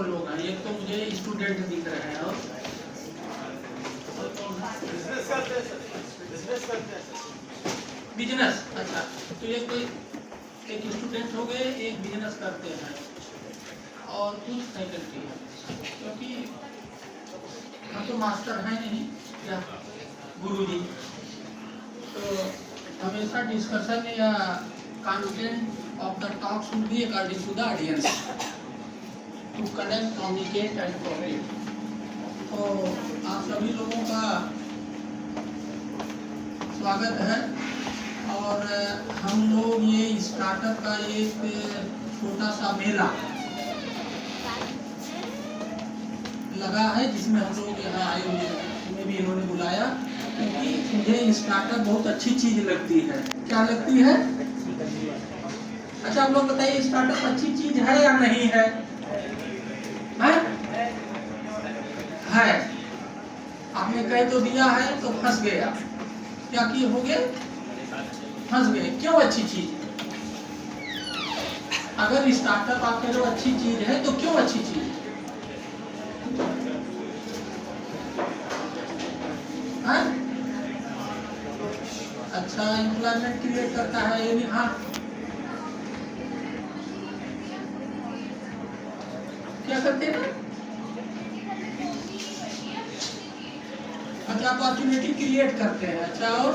और लोग हैं। एक तो मुझे स्टूडेंट दिख रहे हैं और बिजनेस। अच्छा, तो एक स्टूडेंट हो गए, एक बिजनेस करते हैं और कुछ फैकल्टी है, क्योंकि हम तो मास्टर हैं नहीं क्या गुरुजी। तो हमेशा डिस्कशन या content of the talk should be according to the audience to connect, communicate and coordinate. तो आप सभी लोगों का स्वागत है। और हम लोग ये स्टार्टअप का एक छोटा सा मेला लगा है, जिसमें हम लोग यहाँ आए हुए हैं, हमें भी इन्होंने बुलाया क्योंकि मुझे स्टार्टअप बहुत अच्छी चीज लगती है। क्या लगती है? अच्छा, आप लोग बताइए, स्टार्टअप अच्छी चीज है या नहीं है? है। आपने कह तो दिया है तो फंस गया। क्या किए हो गए? फंस गए। क्यों अच्छी चीज? अगर स्टार्टअप आप कह रहे हो अच्छी चीज है तो क्यों अच्छी चीज है? अच्छा, एम्प्लॉयमेंट क्रिएट करता है ये भी। हाँ, क्या करते हैं? अच्छा, अपॉर्चुनिटी क्रिएट करते हैं। अच्छा, और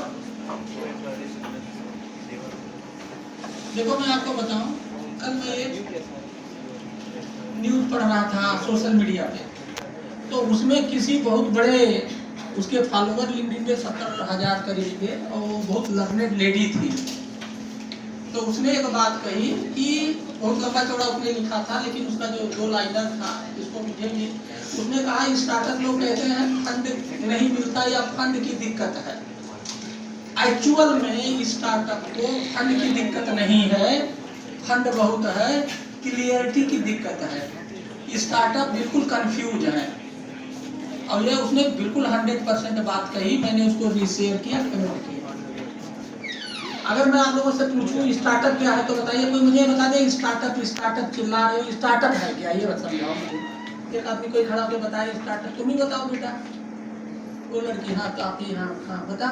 देखो मैं आपको बताऊं, कल मैं एक न्यूज पढ़ रहा था सोशल मीडिया पे, तो उसमें किसी बहुत बड़े उसके फॉलोवर लिंक्डइन पे 70,000 करीब थे और वो बहुत लर्नेड लेडी थी। तो उसने एक बात कही कि बहुत लंबा चौड़ा उसने लिखा था, लेकिन उसका जो 2 लाइनर था इसको मुझे भी, उसने कहा स्टार्टअप लोग कहते हैं फंड नहीं मिलता या फंड की दिक्कत है। एक्चुअल में स्टार्टअप को फंड की दिक्कत नहीं है, फंड बहुत है, क्लियरिटी की दिक्कत है। स्टार्टअप बिल्कुल कंफ्यूज है। और ये उसने बिल्कुल 100% बात कही, मैंने उसको रीशेयर किया, कमेंट किया। अगर मैं आप लोगों से पूछूं स्टार्टअप क्या है तो बताइए, कोई मुझे बता दे। स्टार्टअप चिल्ला रहे हो, स्टार्टअप है क्या? ये समझाओ मुझे। एक आदमी कोई खड़ा होकर बताए स्टार्टअप। तुम ही बताओ बेटा। वो लड़की, हाँ तो आप ही, हाँ हाँ बता।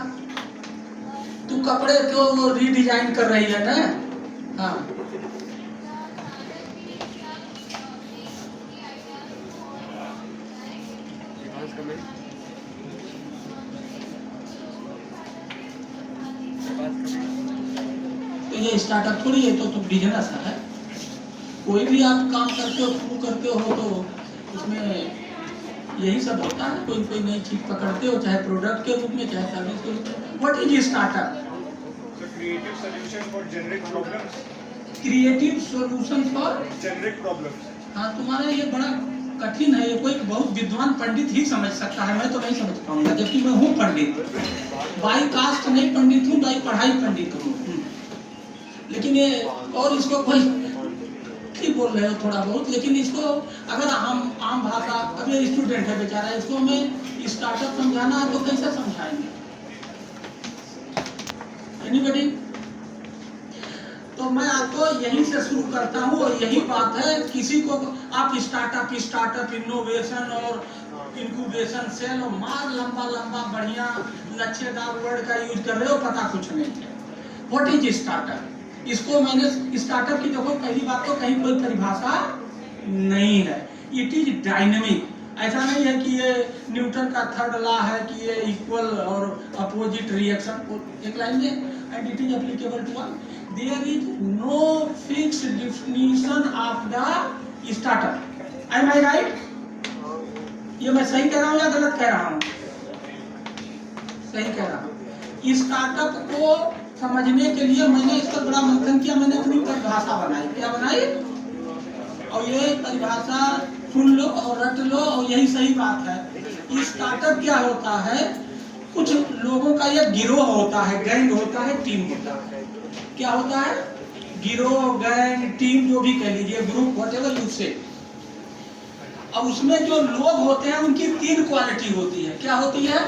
तू कपड़े क्यों रीडिजाइन कर रही है ना? हाँ, तो ये स्टार्टअप थोड़ी है, तो बिजनेस है। कोई भी आप काम करते हो, शुरू करते हो, तो उसमें यही सब होता है। कोई कोई नई चीज पकड़ते हो, चाहे प्रोडक्ट के रूप में, चाहे सर्विस के रूप में। What is startup? Creative solution for generic problems. Creative solution for generic problems. हाँ, तुम्हारा ये बड़ा कठिन है। ये कोई बहुत विद्वान पंडित ही समझ सकता है, मैं तो नहीं समझ पाऊंगा, जबकि मैं हूँ पंडित। बाई कास्ट नहीं पंडित हूँ, बाई पढ़ाई पंडित हूँ। लेकिन ये, और इसको कोई ठीक बोल रहे हो थोड़ा बहुत, लेकिन इसको अगर आम भाषा, अभी स्टूडेंट है बेचारा, इसको हमें स्टार्टअप समझाना है तो कैसे समझाएंगे? एनीबॉडी? तो मैं आपको यहीं से शुरू करता हूँ, और यही बात है। किसी को आप स्टार्टअप इनोवेशन और इंक्यूबेशन सेल और मार लंबा लंबा बढ़िया लच्छेदार वर्ड का यूज कर रहे हो, पता कुछ नहीं है। What is startup? इसको मैंने स्टार्टअप की देखो, पहली बात तो कहीं कोई परिभाषा नहीं है। It is dynamic. ऐसा नहीं है कि ये न्यूटन का 3rd लॉ है कि ये इक्वल और अपोजिट रिएक्शन। एक लाइन में, and it is applicable to all. There is no fixed definition of the startup. Am I right? ये मैं सही कह रहा हूँ या गलत कह रहा हूँ? सही कह रहा हूँ। स्टार्टअप को समझने के लिए मैंने इस पर बड़ा मंथन किया। मैंने अपनी परिभाषा बनाई। क्या बनाई? और ये परिभाषा सुन लो और रट लो, और यही सही बात है। स्टार्टअप क्या होता है? कुछ लोगों का ये गिरोह होता है, गैंग होता है, टीम होता है। क्या होता है? गिरोह, गैंग, टीम, जो भी कह लीजिए, ग्रुप, व्हाटएवर यू से। अब उसमें जो लोग होते हैं उनकी 3 क्वालिटी होती है। क्या होती है?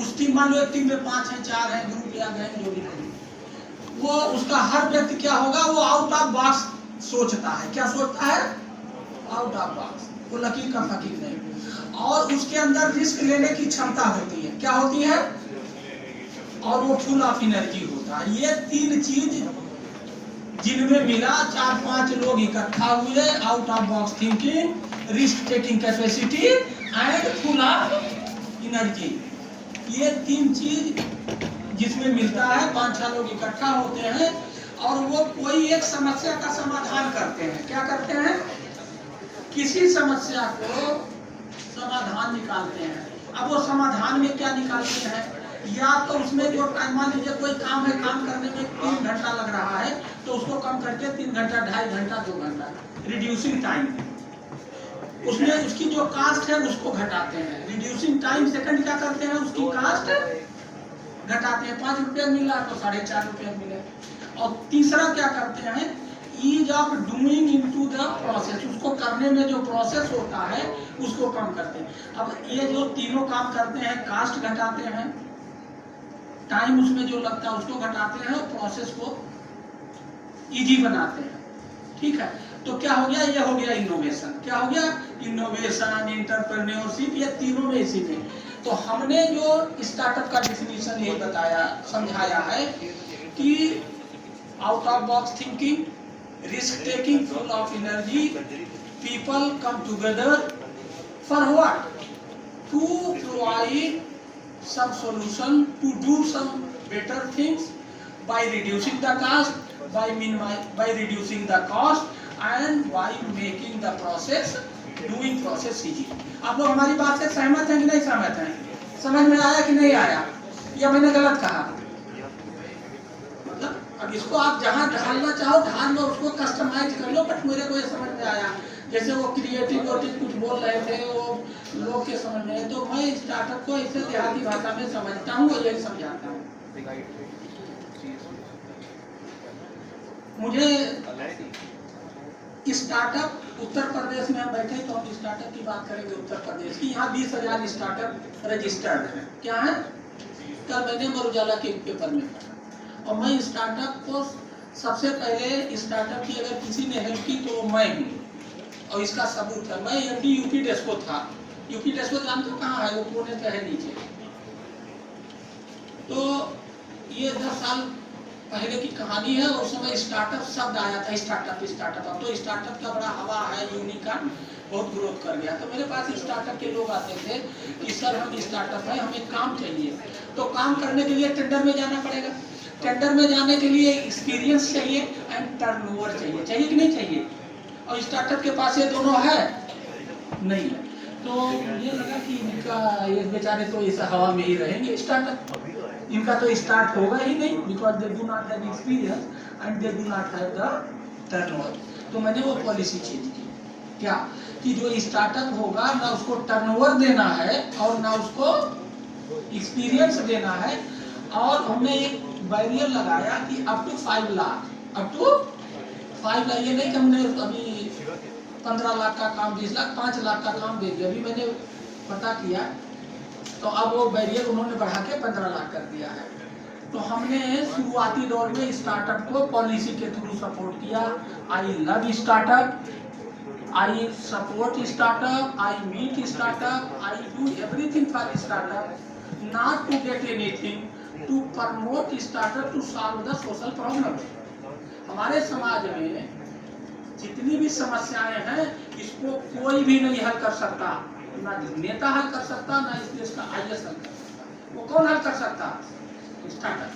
उस टीम, मान लो एक टीम में 5 हैं, 4 हैं, ग्रुप या गैंग जो भी है, वो उसका हर व्यक्ति क्या होगा? वो आउट ऑफ बॉक्स सोचता है। क्या सोचता है? आउट ऑफ बॉक्स, वो लकीर का फकीर नहीं। और उसके अंदर रिस्क लेने की क्षमता होती है, क्या होती है, और वो फुल ऑफ एनर्जी होता है। ये तीन चीज जिनमें मिला, 4-5 लोग इकट्ठा हुए, out of box thinking, risk taking capacity and full of energy, ये तीन चीज जिसमें मिलता है, 5-6 लोग इकट्ठा होते हैं और वो कोई एक समस्या का समाधान करते हैं। क्या करते हैं, किसी समस्या को समाधान निकालते हैं। अब वो समाधान में क्या निकालते हैं, या तो उसमें जो टाइम, मान लीजिए कोई काम है, काम करने में 3 घंटा लग रहा है, तो उसको कम करके 3 घंटा, 2.5 घंटा, 2 घंटा, रिड्यूसिंग टाइम। उसमें उसकी जो कास्ट है उसको घटाते हैं, रिड्यूसिंग टाइम। सेकंड क्या करते हैं, उसकी कास्ट घटाते हैं, 5 रुपया मिला तो 4.5 रुपया मिले। और तीसरा क्या करते हैं, ease of doing into the process, उसको करने में जो प्रोसेस होता है उसको कम करते हैं। अब ये जो तीनों काम करते हैं, कास्ट घटाते हैं, टाइम उसमें जो लगता है उसको घटाते हैं, और प्रोसेस को इजी बनाते हैं। ठीक है, तो क्या हो गया, ये हो गया इनोवेशन। क्या हो गया, इनोवेशन, एंटरप्रेन्योरशिप, ये तीनों में इसी में। तो हमने जो स्टार्टअप का डेफिनेशन ये बताया, समझाया है कि out of box thinking, risk taking, full of energy, people come together for what, to provide some solution, to do some better things by reducing the cost, by reducing the cost and by making the process, doing process easy। आप लोग हमारी बात से सहमत हैं कि नहीं सहमत हैं, समझ में आया कि नहीं आया, या मैंने गलत कहा? मतलब अब इसको आप जहाँ ढालना चाहो ढाल लो, उसको कस्टमाइज कर लो, बट मेरे को ये समझ में आया। जैसे वो क्रिएटिविटी कुछ बोल रहे थे, वो लोग के समझ में, तो मैं स्टार्टअप को इसे देहाती भाषा में समझता हूँ और यही समझाता हूँ। मुझे स्टार्टअप उत्तर प्रदेश में हम बैठे, तो हम स्टार्टअप की बात करेंगे उत्तर प्रदेश की। यहाँ 20,000 स्टार्टअप रजिस्टर्ड है। क्या है, कल मैंने अमर उजाला के पेपर में पढ़ा। और मैं स्टार्टअप को सबसे पहले, स्टार्टअप की अगर किसी ने हेल्प की तो मैं हूँ, और इसका सबूत है। मैं एमडी यूपी डेस्को था। यूपी डेस्को जानते हो कहाँ है, वो पुणे पे है नीचे। तो ये 10 साल पहले की कहानी है। उस समय स्टार्टअप शब्द आया था, स्टार्टअप स्टार्टअप। अब तो स्टार्टअप का बड़ा हवा है, यूनिकॉर्न बहुत ग्रोथ कर गया। तो मेरे पास स्टार्टअप के लोग आते थे कि सर हम स्टार्टअप है, हमें काम चाहिए। तो काम करने के लिए टेंडर में जाना पड़ेगा। टेंडर में जाने के लिए एक्सपीरियंस चाहिए एंड टर्नओवर चाहिए, चाहिए कि नहीं चाहिए? और स्टार्टअप के पास ये दोनों है नहीं है। तो ये लगा कि इनका, ये बेचारे तो इस हवा में ही रहेंगे, स्टार्टअप इनका तो स्टार्ट होगा ही नहीं, because they do not have experience and they do not have the turnover. तो मैंने वो पॉलिसी चेंज की, क्या कि जो स्टार्टअप होगा ना उसको टर्नओवर देना है और ना उसको एक्सपीरियंस देना है। और हमने एक बैरियर लगाया कि up to 5 lakh, up to 5 lakh. ये नहीं कि हमने अभी 15 लाख का काम, 20 लाख, 5 लाख का काम दे दिया। अभी मैंने पता किया तो अब वो बैरियर उन्होंने बढ़ा के 15 लाख कर दिया है। तो हमने शुरुआती दौर में स्टार्टअप को पॉलिसी के थ्रू सपोर्ट किया। I love startup, I support startup, I meet startup, I do everything for startup, not to get anything, to promote startup to solve the social problem. हमारे समाज में जितनी भी समस्याएं हैं, इसको कोई भी नहीं हल कर सकता, ना नेता हल कर सकता, ना इस देश का आईएएस हल कर सकता। वो कौन हल कर सकता? स्टार्टअप।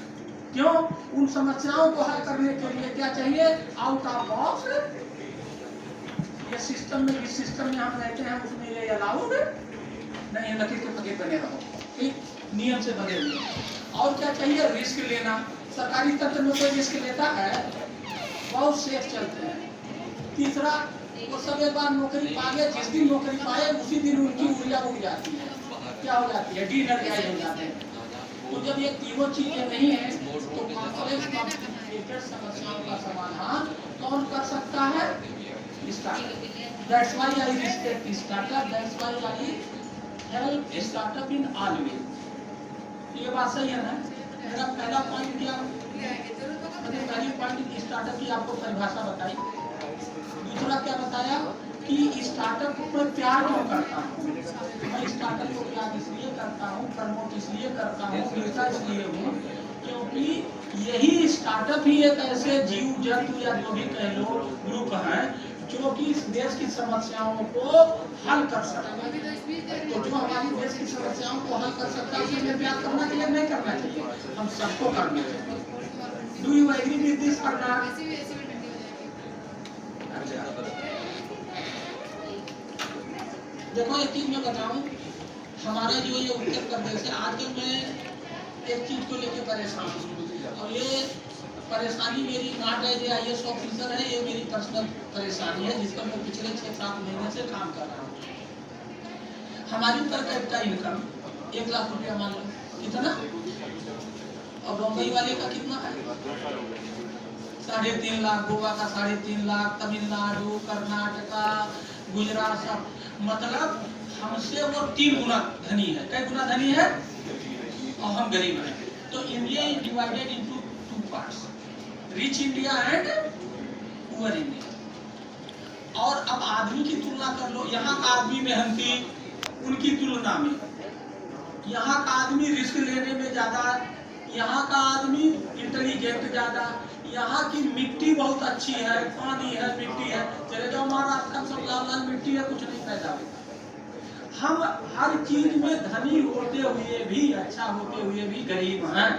क्यों? उन समस्याओं को हल करने के लिए क्या चाहिए? Out of box. ये सिस्टम में, जिस सिस्टम में हम रहते हैं उसमें ये अलाउड नहीं, लकीर के फकीर बने रहो, ठीक नियम से बने हुए। और क्या चाहिए? रिस्क लेना। सरकारी तंत्र में कोई रिस्क लेता है? बहुत सेफ चलते हैं। तीसरा, वो सब एक बार नौकरी पा गए, जिस दिन नौकरी पाए उसी दिन उनकी ऊर्जा उड़ जाती है। क्या हो जाती है? डीएनर्जाइज हो जाते हैं। तो जब ये तीनों चीजें नहीं है तो कॉम्प्लेक्स कॉम्प्लिकेटेड समस्याओं का समाधान कौन कर सकता है? Startup. That's why I respect startup, that's why I help startup in all way. ये बात सही है ना? मेरा पहला पॉइंट क्या, मैंने पहली पॉइंट स्टार्टअप की आपको परिभाषा बताई। दूसरा क्या बताया कि स्टार्टअप को मैं प्यार क्यों करता हूँ। मैं स्टार्टअप को प्यार इसलिए करता हूँ, प्रमोट इसलिए करता हूँ, नेता इसलिए हूँ क्योंकि यही स्टार्टअप ही एक ऐसे जीव जंतु या जो भी कह लो ग्रुप है जो कि इस देश की समस्याओं को हल कर सकता है। तो जो हमारी देश की समस्याओं को हल कर सकता है उसे हमें प्यार करना चाहिए, नहीं करना चाहिए, हम सबको करना चाहिए। Do you agree with this और नॉट? देखो एक चीज मैं बताऊं, हमारा जो ये उत्तर प्रदेश है, आजकल मैं एक चीज को लेकर परेशान हूँ और ये परेशानी मेरी नॉट एज IAS ऑफिसर है, ये मेरी पर्सनल परेशानी है जिस पर मैं पिछले 6-7 महीने से काम कर रहा हूँ। हमारी पर कैपिटा इनकम 1 लाख रुपया मान लो, कितना? और बम्बई वाले का कितना है? 3.5 लाख, गोवा का 3.5 लाख, तमिलनाडु, कर्नाटका, गुजरात, सब मतलब हमसे वो 3 गुना धनी है। कई गुना धनी है और हम गरीब हैं। तो India is divided into 2 parts, rich India and poor India. और अब आदमी की तुलना कर लो, यहाँ का आदमी मेहनती, उनकी तुलना में यहाँ का आदमी रिस्क लेने में ज्यादा, यहाँ का आदमी इंटेलिजेंट ज्यादा, यहाँ की मिट्टी बहुत अच्छी है, पानी है, मिट्टी है। चले जाओ महाराष्ट्र, सब लाल लाल मिट्टी है, कुछ नहीं पैदा होता। हम हर चीज में धनी होते हुए भी, अच्छा होते हुए भी गरीब हैं।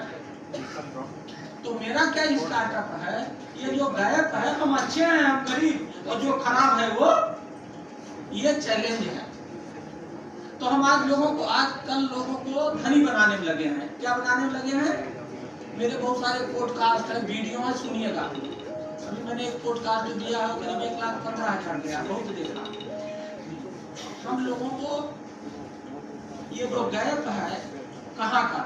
तो मेरा क्या स्टार्टअप है, ये जो गायक है हम अच्छे हैं, हम गरीब, और जो खराब है वो, ये चैलेंज है। तो हम आजकल लोगों को धनी बनाने में लगे हैं। क्या बनाने में लगे हैं? मेरे बहुत सारे पॉडकास्ट है, वीडियो है, सुनिएगा। अभी मैंने एक पॉडकास्ट दिया है, करीब 1,15,000 गया, बहुत देखा। हम लोगों को ये जो गायक है, कहाँ का,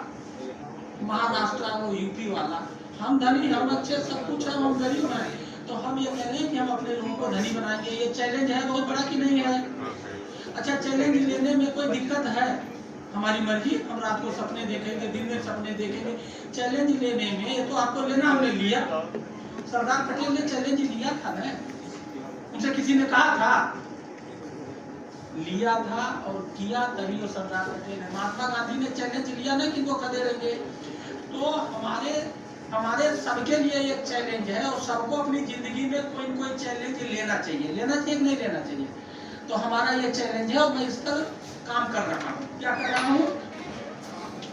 महाराष्ट्र और यूपी वाला, हम धनी, हम अच्छे, सब कुछ है, हम गरीब हैं। तो हम ये कह रहे हैं कि हम अपने लोगों को धनी बनाएंगे। ये चैलेंज है बहुत बड़ा कि नहीं है? अच्छा, चैलेंज लेने में कोई दिक्कत है? हमारी मर्जी, हम रात को सपने देखेंगे, दिन में सपने देखेंगे। चैलेंज लेने में तो आपको लेना, हमने लिया। सरदार पटेल ने चैलेंज लिया था ना, उनसे किसी ने कहा था? लिया था और किया, तभी वो सरदार पटेल है। महात्मा गांधी ने चैलेंज लिया ना कि वो खड़े रहेंगे। तो हमारे सबके लिए एक चैलेंज है और सबको अपनी जिंदगी में कोई न कोई चैलेंज लेना चाहिए। लेना चाहिए कि नहीं लेना चाहिए? तो हमारा ये चैलेंज है और मैं इस पर काम कर रहा हूँ। क्या कर रहा हूँ?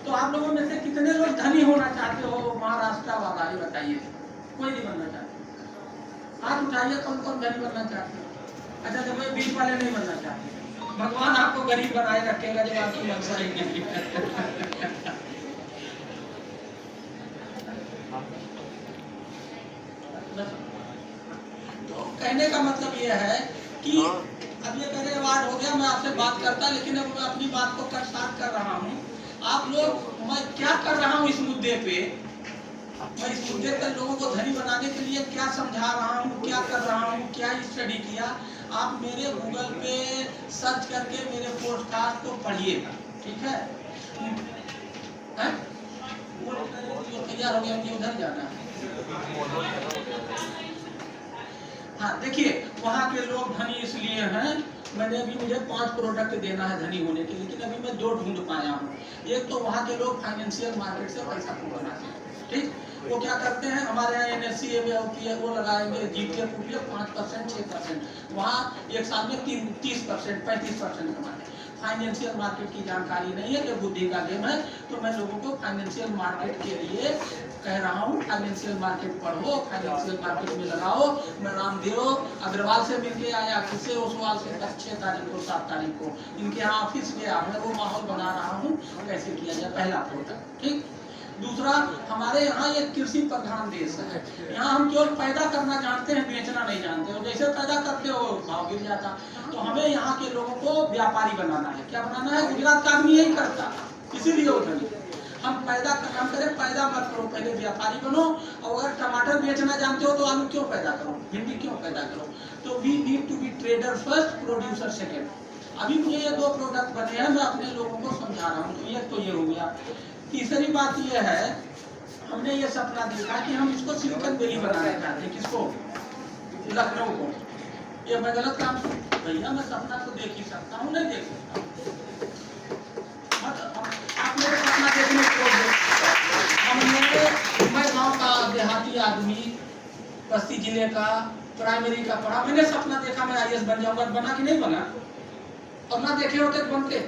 तो आप लोगों में से कितने लोग धनी होना चाहते हो? महाराष्ट्र वाला ही बताइए। कोई नहीं बनना चाहते? हाथ उठाइए, कौन कौन धनी बनना चाहते हो? अच्छा, तो कोई बीच वाले नहीं बनना चाहते। भगवान आपको गरीब बनाए रखेगा जब आपकी मंशा ही नहीं। तो कहने का मतलब ये है कि अब ये मेरे अवार्ड हो गया, मैं आपसे बात करता, लेकिन अब मैं अपनी बात को कट स्टार्ट कर रहा हूँ। आप लोग, मैं क्या कर रहा हूँ इस मुद्दे पे, मैं इस मुद्दे पर लोगों को धनी बनाने के लिए क्या समझा रहा हूँ, क्या कर रहा हूँ, क्या स्टडी किया, आप मेरे गूगल पे सर्च करके मेरे पॉडकास्ट को पढ़िएगा, ठीक है? वो तैयार हो गया, मुझे उधर जाना है। हाँ, देखिए, वहाँ के लोग धनी इसलिए हैं, मुझे 5 प्रोडक्ट देना है धनी होने के, लेकिन अभी मैं 2 ढूंढ पाया हूँ। एक तो वहाँ के लोग फाइनेंशियल मार्केट से पैसा बनाते हैं, ठीक? वो क्या करते हैं, हमारे यहाँ NSE में होती है, वो लगाएंगे GTF 5%, 6%, वहाँ एक साल में 30%, 35% कमाते हैं। फाइनेंशियल मार्केट की जानकारी नहीं है, तो बुद्धि का गेम है। तो मैं लोगों को फाइनेंशियल मार्केट के लिए कह रहा हूँ, फाइनेंशियल मार्केट पढ़ो, फाइनेंशियल मार्केट में लगाओ। मैं रामदेव अग्रवाल से मिलके आया, किससे? ओसवाल से, 6 तारीख को, 7 तारीख को इनके यहाँ ऑफिस गया, मैं वो माहौल बना रहा हूँ कैसे किया जाए, पहला प्रोडक्ट, ठीक? दूसरा, हमारे यहाँ एक कृषि प्रधान देश है। यहाँ हम केवल पैदा करना जानते हैं, बेचना नहीं जानते। और जैसे पैदा करते हो भाव गिर जाता। तो हमें यहाँ के लोगों को व्यापारी बनाना है। क्या बनाना है? गुजरात का आदमी यही करता, इसीलिए उधर हम पैदा काम करें। पैदा मत करो, पहले व्यापारी बनो। और अगर टमाटर बेचना जानते हो तो आलू क्यों पैदा करो, भिंडी क्यों पैदा करो? तो we need to be trader first, producer second. अभी मुझे ये 2 प्रोडक्ट बने हैं, मैं अपने लोगों को समझा रहा हूँ। तो ये हो गया। तीसरी बात ये है, हमने ये सपना देखा कि हम इसको सिलिकॉन वैली बनाना चाहते हैं। किसको? लखनऊ को। ये मैं गलत काम भैया, मैं सपना तो देख ही सकता हूँ, नहीं देख सकता हूँ। आप मेरे सपना देखने को मैं गाँव का देहाती आदमी, बस्ती जिले का, प्राइमरी का पढ़ा, मैंने सपना देखा मैं IAS बन जाऊंगा, बना कि नहीं बना? और ना देखे होते तो बनते।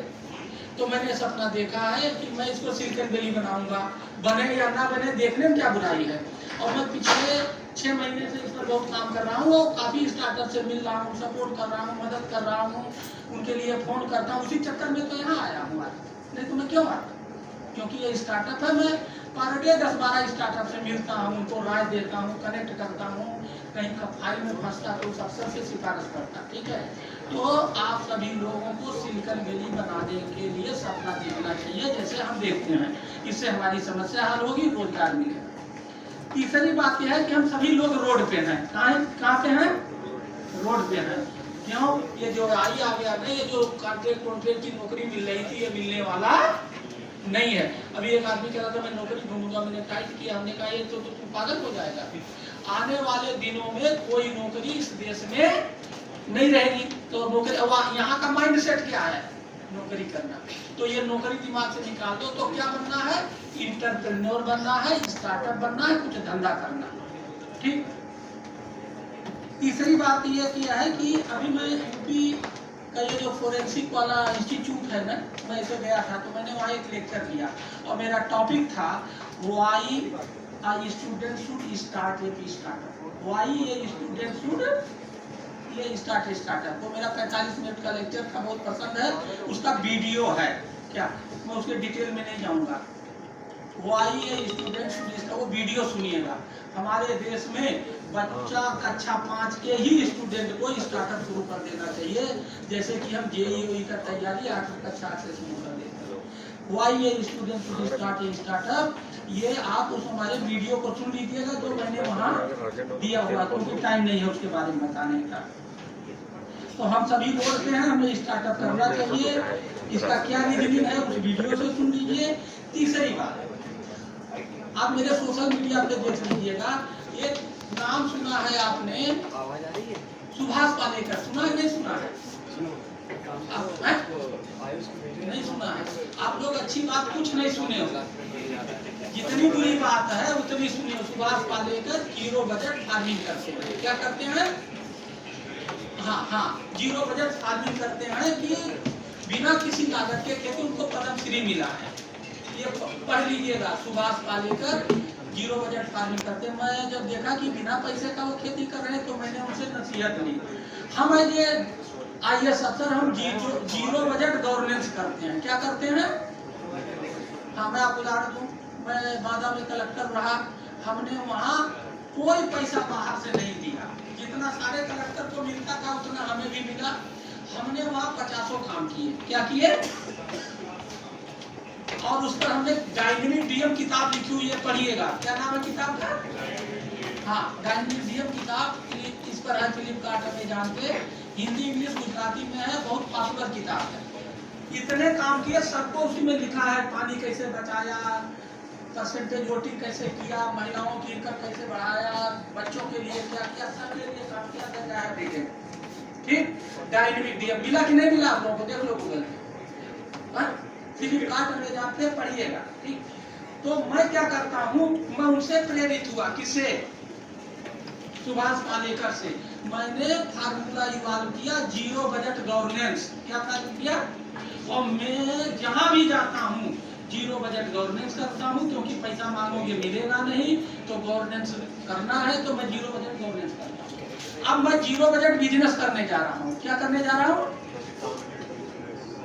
तो मैंने सपना देखा है कि मैं इसको सिलिकॉन वैली बनाऊंगा, बने या ना बने देखने में क्या बुराई है। और मैं पिछले 6 महीने से इस पर बहुत काम कर रहा हूँ और काफ़ी स्टार्टअप से मिल रहा हूँ, सपोर्ट कर रहा हूँ, मदद कर रहा हूँ, उनके लिए फ़ोन करता हूँ। उसी चक्कर में तो यहाँ आया हूँ आज, नहीं तो मैं क्यों आता? क्योंकि ये स्टार्टअप है, मैं पर डे 10-12 स्टार्टअप से मिलता हूँ, उनको राय देता हूँ, कनेक्ट करता हूँ, कहीं फाइल में फंसता तो उस अफसर से सिफारिश करता। ठीक है, तो आप सभी लोगों को सिलिकॉन वैली बनाने के लिए सपना देखना चाहिए, जैसे हम देखते हैं। इससे हमारी समस्या हल होगी, रोजगार मिलेगा। तीसरी बात यह है कि हम सभी लोग रोड पे हैं। कहाँ पे हैं? रोड पे हैं। क्यों? ये जो आई आ गया ना, ये जो कॉन्ट्रैक्ट की नौकरी मिल रही थी, ये मिलने वाला नहीं है। अभी एक आदमी कह रहा था मैं नौकरी ढूंढूंगा, मैंने टाइट किया, हमने कहा ये तो तुम पागल हो जाएगा। आने वाले दिनों में कोई नौकरी इस देश में नहीं रहेगी। तो नौकरी, यहाँ का माइंड सेट क्या है? नौकरी करना। तो ये नौकरी दिमाग से निकाल दो। तो क्या बनना है? इंटरप्रेन्योर बनना है, स्टार्टअप बनना है, कुछ धंधा करना। ठीक। तीसरी बात ये किया है कि अभी मैं यूपी का ये जो फोरेंसिक वाला इंस्टीट्यूट है ना, मैं इसे गया था, तो मैंने वहाँ एक लेक्चर दिया और मेरा टॉपिक था why a student should start a startup। why a student should ये स्टार्ट स्टार्टअप। वो मेरा 45 मिनट का लेक्चर था, बहुत पसंद है। उसका वीडियो है क्या, मैं उसके डिटेल में नहीं जाऊंगा। Why a student should start, वो वीडियो सुनिएगा। हमारे देश में बच्चा कक्षा 5 के ही स्टूडेंट को स्टार्टअप शुरू कर देना चाहिए, जैसे कि हम JEE का तैयारी 8 कक्षा से शुरू कर देते हैं। Why a student should start a startup, ये आप उस हमारे वीडियो को सुन लीजिएगा जो मैंने वहाँ दिया हुआ, क्योंकि टाइम नहीं है उसके बारे में बताने का। तो हम सभी बोलते हैं हमें स्टार्टअप करना चाहिए, इसका क्या रीजनिंग है उस वीडियो से सुन लीजिए। तीसरी बात, आप मेरे सोशल मीडिया पे देख लीजिएगा, एक नाम सुना है आपने, सुभाष पालेकर, सुना है नहीं सुना है? नहीं सुना है? आप लोग अच्छी बात कुछ नहीं सुने होगा, जितनी बुरी बात है उतनी सुनिए। Subhash Palekar zero budget farming करते हैं। क्या करते हैं? हाँ, जीरो बजट फार्मिंग करते हैं कि बिना किसी लागत के खेती, उनको पद्मश्री मिला है। ये पढ़ लीजिएगा, Subhash Palekar zero budget farming करते हैं। मैं जब देखा कि बिना पैसे का वो खेती कर रहे हैं तो मैंने उनसे नसीहत ली। हम ये IAS अफसर, हम जीरो बजट गवर्नेंस करते हैं। क्या करते हैं? हाँ, मैं आपको उदाहरण दूँ, मैं बादा में कलेक्टर रहा, हमने वहाँ कोई पैसा बाहर से नहीं दिया, जितना सारे कलेक्टर को मिलता था उतना हमें भी मिला। हमने वहाँ 50 काम किए। क्या किए? और उस पर हमने डायनेमिक DM किताब लिखी हुई है, पढ़िएगा। क्या नाम है किताब का? हाँ, डायनेमिक DM किताब, इस पर है फ्लिपकार्ट, अमेज़न पे, हिंदी, इंग्लिश, गुजराती में है, बहुत पॉपुलर किताब है। इतने काम किए, सबको उसी में लिखा है, पानी कैसे बचाया, परसेंटेज वोटिंग कैसे किया, महिलाओं की इनकम कैसे बढ़ाया, बच्चों के लिए क्या किया, सबके लिए काम किया गया है। देखें, ठीक। डायनेमिक DM मिला कि नहीं मिला आप लोगों को? देख लो गूगल पे, फ्लिपकार्ट में जाते पढ़िएगा। ठीक। तो मैं क्या करता हूँ, मैं उनसे प्रेरित हुआ। किससे? सुभाष पालेकर से। मैंने फार्मूला इवाल्व किया, जीरो बजट गवर्नेंस। क्या फार्मूला किया? और मैं जहाँ भी जाता हूँ जीरो बजट गवर्नेंस करता हूँ, क्योंकि पैसा मांगोगे मिलेगा नहीं, तो गवर्नेंस करना है तो मैं जीरो बजट गवर्नेंस करता हूँ। अब मैं जीरो बजट बिजनेस करने जा रहा हूँ। क्या करने जा रहा हूँ?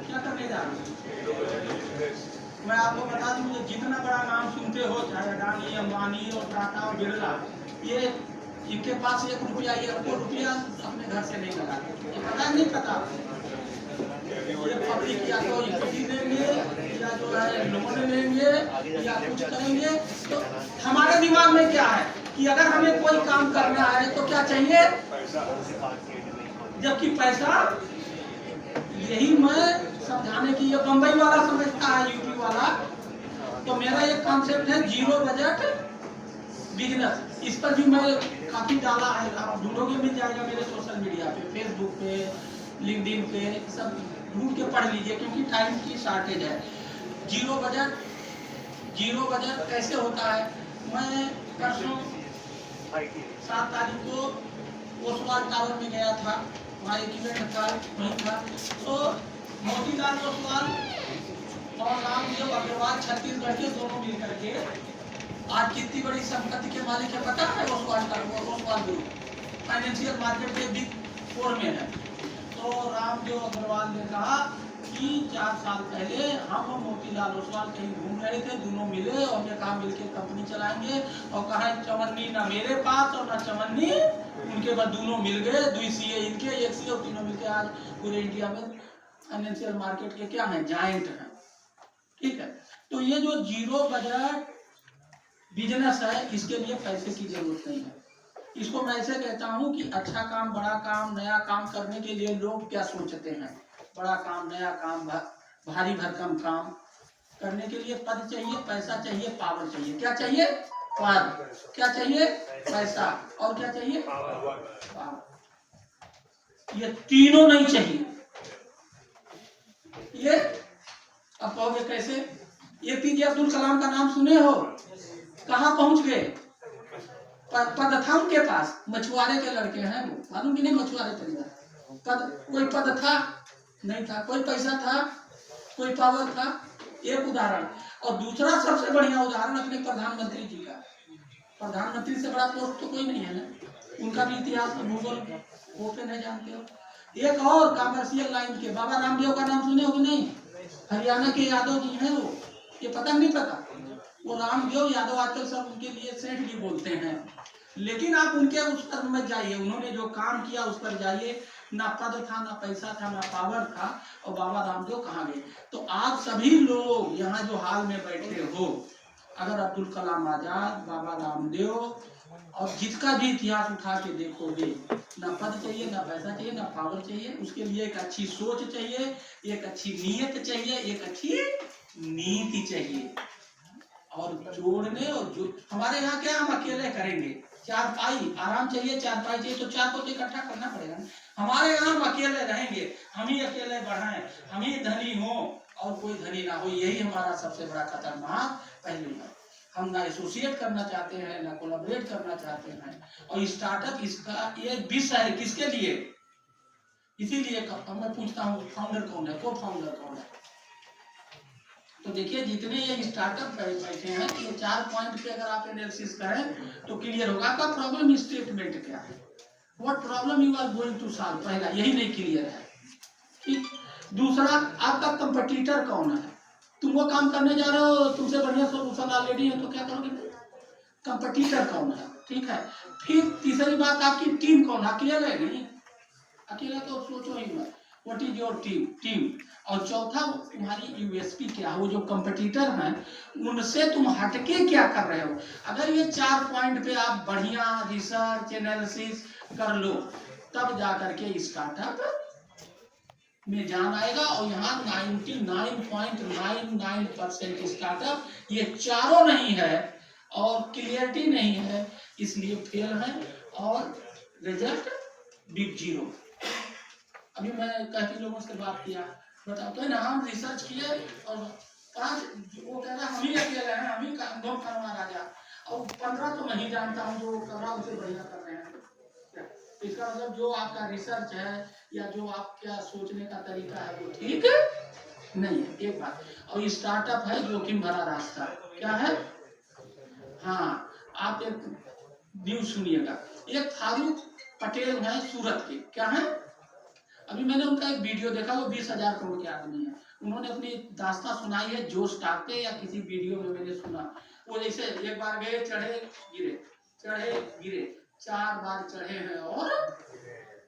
क्या करने जा रहा हूँ? मैं आपको बता दूं, जितना बड़ा नाम सुनते हो, चाहे अडानी, अंबानी और टाटा और बिरला, ये इनके पास 1 रुपया, 1 रुपया अपने घर से नहीं लगाते। ये पता नहीं पता? ये पब्लिक या तो इक्विटी लेंगे, या जो है लोन लेंगे, या कुछ करेंगे। तो हमारे दिमाग में क्या है कि अगर हमें कोई काम करना है तो क्या चाहिए? जबकि पैसा, यही मैं समझाने की, ये बम्बई वाला समझता है, यूपी वाला। तो मेरा एक कॉन्सेप्ट है जीरो बजट बिजनेस। इस पर भी मैं काफी डाला है, आप ढूंढोगे मिल जाएगा मेरे सोशल मीडिया पे, फेसबुक पे, लिंक्डइन पे, सब ढूंढ के पढ़ लीजिए क्योंकि टाइम की शॉर्टेज है। जीरो बजट कैसे होता है। मैं परसों 7 तारीख को ओसवाल टावर में गया था, वहाँ एक इवेंट था, वहीं था। तो मोतीलाल ओसवाल और रामदेव अग्रवाल छत्तीसगढ़ के दोनों मिलकर के आज कितनी बड़ी संपत्ति के मालिक है पता है। ओसवाल ग्रुप फाइनेंशियल मार्केट के बिग 4 में है। तो रामदेव अग्रवाल ने कहा कि 4 साल पहले हम और मोतीलाल ओसवाल कहीं घूम रहे थे, दोनों मिले और हमने कहा मिलकर कंपनी चलाएंगे, और कहा चवन्नी ना मेरे पास और ना चवन्नी उनके बाद, दोनों मिल गए, 2 सीए इनके, 1 सीए, और तीनों मिलकर आज पूरे इंडिया में फाइनेंशियल मार्केट के क्या है, जायंट है। ठीक है, तो ये जो जीरो बजट बिजनेस है, इसके लिए पैसे की जरूरत नहीं है। इसको मैं ऐसे कहता हूं कि अच्छा काम, बड़ा काम, नया काम करने के लिए लोग क्या सोचते हैं, बड़ा काम, नया काम, भारी भरकम काम करने के लिए पद चाहिए, पैसा चाहिए, पावर चाहिए। क्या चाहिए? पद। क्या चाहिए? पैसा। और क्या चाहिए? पावर। ये तीनों नहीं चाहिए। ये अब कहोगे कैसे? एपीजे अब्दुल कलाम का नाम सुने हो? कहाँ पहुंच गए? पद था उनके पास, मछुआरे के लड़के हैं वो, मालूम कि नहीं? मछुआरे परिवार। पद, कोई पद था? नहीं था। कोई पैसा था? कोई पावर था? एक उदाहरण। और दूसरा सबसे बढ़िया उदाहरण अपने प्रधानमंत्री जी का। प्रधानमंत्री से बड़ा पोस्ट तो कोई नहीं है ना। उनका भी इतिहास भूगोल ओपन है, जानते हो। एक और कॉमर्शियल लाइन के बाबा रामदेव का नाम सुने हो कि नहीं? हरियाणा के यादव जी हैं वो, ये पता नहीं पता? वो रामदेव यादव आजकल सब उनके लिए सेठ भी बोलते हैं, लेकिन आप उनके उस पर मत जाइए। उन्होंने जो काम किया उस पर जाइए। ना पद था, ना पैसा था, ना पावर था, और बाबा रामदेव कहाँ गए? तो आप सभी लोग यहाँ जो हाल में बैठे हो, अगर अब्दुल कलाम आजाद, बाबा रामदेव और जिसका भी इतिहास उठा के देखोगे, ना पद चाहिए, ना पैसा चाहिए, ना पावर चाहिए। उसके लिए एक अच्छी सोच चाहिए, एक अच्छी नीयत चाहिए, एक अच्छी नीति चाहिए। और जोड़ने, और जो हमारे यहाँ क्या, हम अकेले करेंगे। चारपाई आराम चाहिए, चारपाई चाहिए, तो 4 को तो इकट्ठा करना पड़ेगा। हमारे यहाँ हम अकेले रहेंगे, हम ही अकेले बढ़ाएं, हम ही धनी हो और कोई धनी ना हो। यही हमारा सबसे बड़ा खतरनाक पहलू है। हम ना एसोसिएट करना चाहते हैं, ना कोलैबोरेट करना चाहते हैं। और स्टार्टअप इसका ये विषय है, किसके लिए? इसीलिए मैं पूछता हूँ, फाउंडर कौन है, को फाउंडर कौन है? तो देखिए, जितने ये स्टार्टअप बैठे हैं, ये 4 पॉइंट पे अगर आप एनालिसिस करें तो क्लियर होगा। आपका प्रॉब्लम स्टेटमेंट क्या है, what problem you are going to solve, पहला यही नहीं क्लियर है। ठीक। दूसरा, आपका कंपटीटर कौन है? तुम वो काम करने जा रहे हो, तुमसे बढ़िया सोल्यूशन ऑलरेडी है, तो क्या करोगे? कंपटीटर कौन है? ठीक है। फिर तीसरी बात, आपकी टीम कौन है? अकेले नहीं, अकेला तो सोचो ही मत। What is your team. और चौथा, तुम्हारी यूएसपी क्या है, वो जो कंपटीटर हैं उनसे तुम हटके क्या कर रहे हो। अगर ये 4 पॉइंट पे आप बढ़िया रिसर्च एनालिसिस कर लो, तब जाकर के स्टार्टअप में जान आएगा। और यहाँ 99.99% स्टार्टअप ये चारों नहीं है और क्लियरिटी नहीं है, इसलिए फेल है और रिजल्ट बिग जीरो। अभी मैं काफी लोगों से बात किया, बताओ तो ना, हम रिसर्च किए और 5, वो कह रहा हम ही अकेले हैं, हम ही अनुभव करवा राजा, और 15 तो नहीं जानता हूँ जो कर रहा उसे बढ़िया कर रहे हैं। इसका मतलब जो आपका रिसर्च है या जो आपका सोचने का तरीका है वो ठीक नहीं है, एक बात। और स्टार्टअप है जोखिम भरा रास्ता। क्या है? हाँ, आप एक न्यूज सुनिएगा। एक फारूक पटेल है सूरत के, क्या है? अभी मैंने उनका एक वीडियो देखा, वो 20,000 करोड़ के आदमी है। उन्होंने अपनी दास्तां सुनाई है जोश टाक पे, या किसी वीडियो में मैंने सुना। वो जैसे एक बार गए, चढ़े गिरे, चढ़े गिरे, 4 बार चढ़े हैं और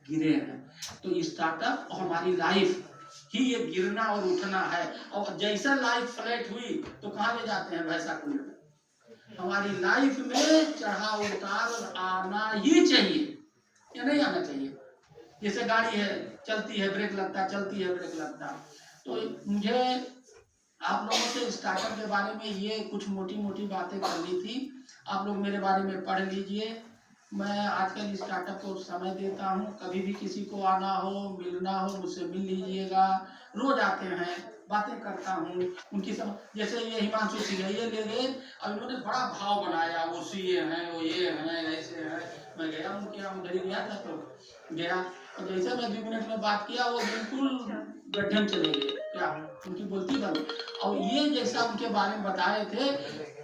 गिरे हैं। तो स्टार्टअप हमारी लाइफ ही ये गिरना और उठना है। और जैसा लाइफ फ्लैट हुई तो कहाँ ले जाते हैं? भैंसा कुंड में। हमारी लाइफ में चढ़ाव उतार आना ही चाहिए, या नहीं आना चाहिए? जैसे गाड़ी है, चलती है ब्रेक लगता है, चलती है ब्रेक लगता है। तो मुझे आप लोगों से स्टार्टअप के बारे में ये कुछ मोटी मोटी बातें करनी थी। आप लोग मेरे बारे में पढ़ लीजिए, मैं आजकल स्टार्टअप को समय देता हूँ, कभी भी किसी को आना हो मिलना हो मुझसे मिल लीजिएगा। रोज आते हैं, बातें करता हूँ उनकी सब। जैसे ये हिमांशु सिंह है, ये ले गए, अब इन्होंने बड़ा भाव बनाया, वो सीए हैं, वो ये हैं, ऐसे हैं। मैं गया उनके यहाँ, उधर ही गया था तो गया, और जैसे मैं 2 मिनट में बात किया वो बिल्कुल गड्ढन चले गए, क्या उनकी बोलती बंद। और ये जैसा उनके बारे में बताए थे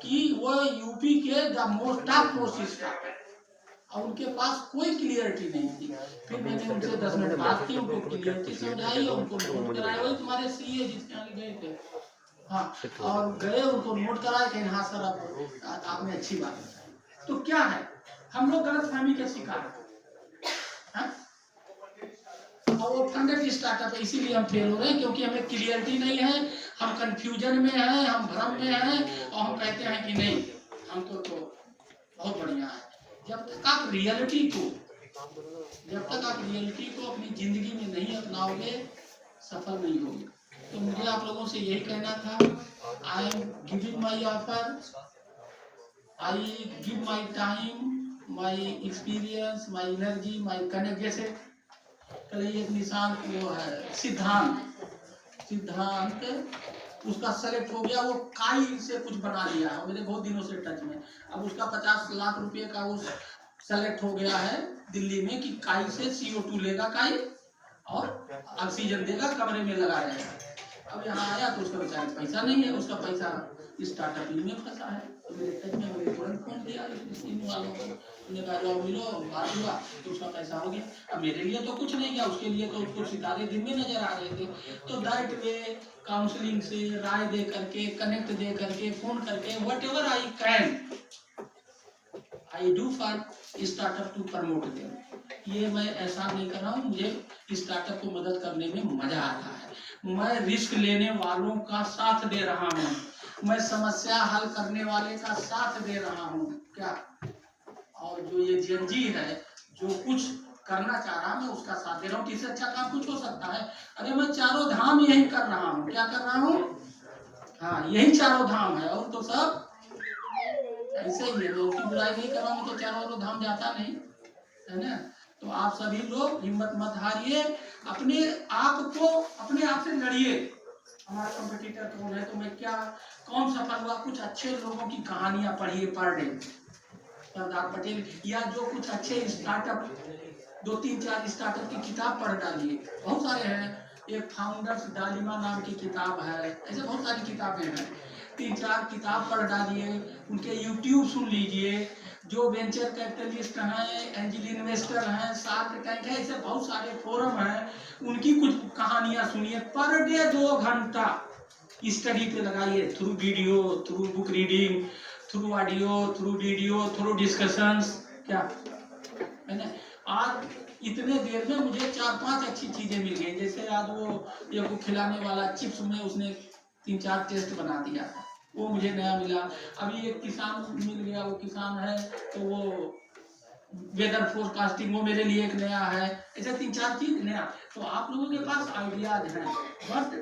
कि वो यूपी के the most top most startup, और उनके पास कोई क्लियरिटी नहीं थी। फिर मैंने उनसे 10 मिनट बात की, उनको क्लियरिटी समझाई, उनको नोट कराया, वही तुम्हारे सीए जिसके यहाँ गए थे, हाँ, और गए उनको नोट कराया कि हाँ सर अब आपने अच्छी बात बताई। तो क्या है, हम लोग गलतफहमी के शिकार हैं, और वो फंडेड स्टार्टअप है, इसीलिए हम फेल हो रहे हैं, क्योंकि हमें क्लियरिटी नहीं है, हम कंफ्यूजन में हैं, हम भ्रम में हैं, और हम कहते हैं कि नहीं हमको तो बहुत बढ़िया है। जब तक आप रियलिटी को अपनी जिंदगी में नहीं अपनाओगे, सफल नहीं होगे। तो मुझे आप लोगों से यही कहना था, I am giving my offer, I give my time, my experience, my energy, my connect. जैसे कल एक निशान वो है सिद्धांत उसका सेलेक्ट हो गया, वो काई से कुछ बना लिया है, मेरे बहुत दिनों से टच में। अब उसका 50 लाख रुपए का वो सेलेक्ट हो गया है दिल्ली में कि काई से CO2 लेगा काई और ऑक्सीजन देगा, कमरे में लगा रहेगा। अब यहाँ आया तो उसका बेचारे पैसा नहीं है, उसका पैसा स्टार्टअप में फंसा है। तो मेरे टच में मैंने तुरंत फोन दिया वालों को, उन्होंने कहा जाओ मिलो, बात हुआ तो उसका पैसा हो गया। अब मेरे लिए तो कुछ नहीं गया, उसके लिए तो उसको सितारे दिन में नजर आ रहे थे। तो दैट वे काउंसलिंग से, राय दे करके, कनेक्ट दे करके, फोन करके, whatever I can I do for startup to promote them. ये मैं ऐसा नहीं कर रहा हूँ, मुझे स्टार्टअप को मदद करने में मजा आ रहा है। मैं रिस्क लेने वालों का साथ दे रहा हूँ, मैं समस्या हल करने वाले का साथ दे रहा हूँ, क्या। और जो ये जेनजी है जो कुछ करना चाह रहा, मैं उसका साथ दे रहा हूँ। इससे अच्छा काम कुछ हो सकता है? अरे मैं चारों धाम यही कर रहा हूँ, क्या कर रहा हूँ? हाँ, यही चारों धाम है, और तो सब ऐसे ही है। लोग की बुराई नहीं कर रहा हूँ तो चारों ओर धाम जाता नहीं है ना। तो आप सभी लोग हिम्मत मत हारिए, अपने आप से लड़िए। हमारा कंपटीटर कौन है, तो मैं क्या, कौन सफल हुआ, कुछ अच्छे लोगों की कहानियां पढ़िए पर डे, सरदार पटेल, या जो कुछ अच्छे स्टार्टअप, 2-3-4 स्टार्टअप की किताब पढ़ डालिए, बहुत सारे हैं। एक फाउंडर्स डालिमा नाम की किताब है, ऐसे बहुत सारी किताबें हैं। 3-4 किताब पढ़ डालिए, उनके यूट्यूब सुन लीजिए। जो वेंचर कैपिटलिस्ट हैं, एंजल इन्वेस्टर हैं, शार्क टैंक है, ऐसे बहुत सारे फोरम हैं, उनकी कुछ कहानियां सुनिए। पर डे 2 घंटा स्टडी पे लगाइए, through video, through book reading, through audio, through video, through discussions, क्या है ना। आज इतने देर में मुझे 4-5 अच्छी चीजें मिल गई। जैसे आज वो खिलाने वाला चिप्स में उसने 3-4 टेस्ट बना दिया था, वो मुझे नया मिला। अभी एक किसान मिल गया, वो किसान है तो वो वेदर फोरकास्टिंग, वो मेरे लिए एक नया है। ऐसे 3-4 चीज नया। तो आप लोगों के पास आइडियाज हैं, but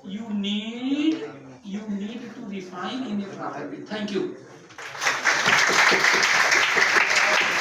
you need to refine in a proper way. Thank you.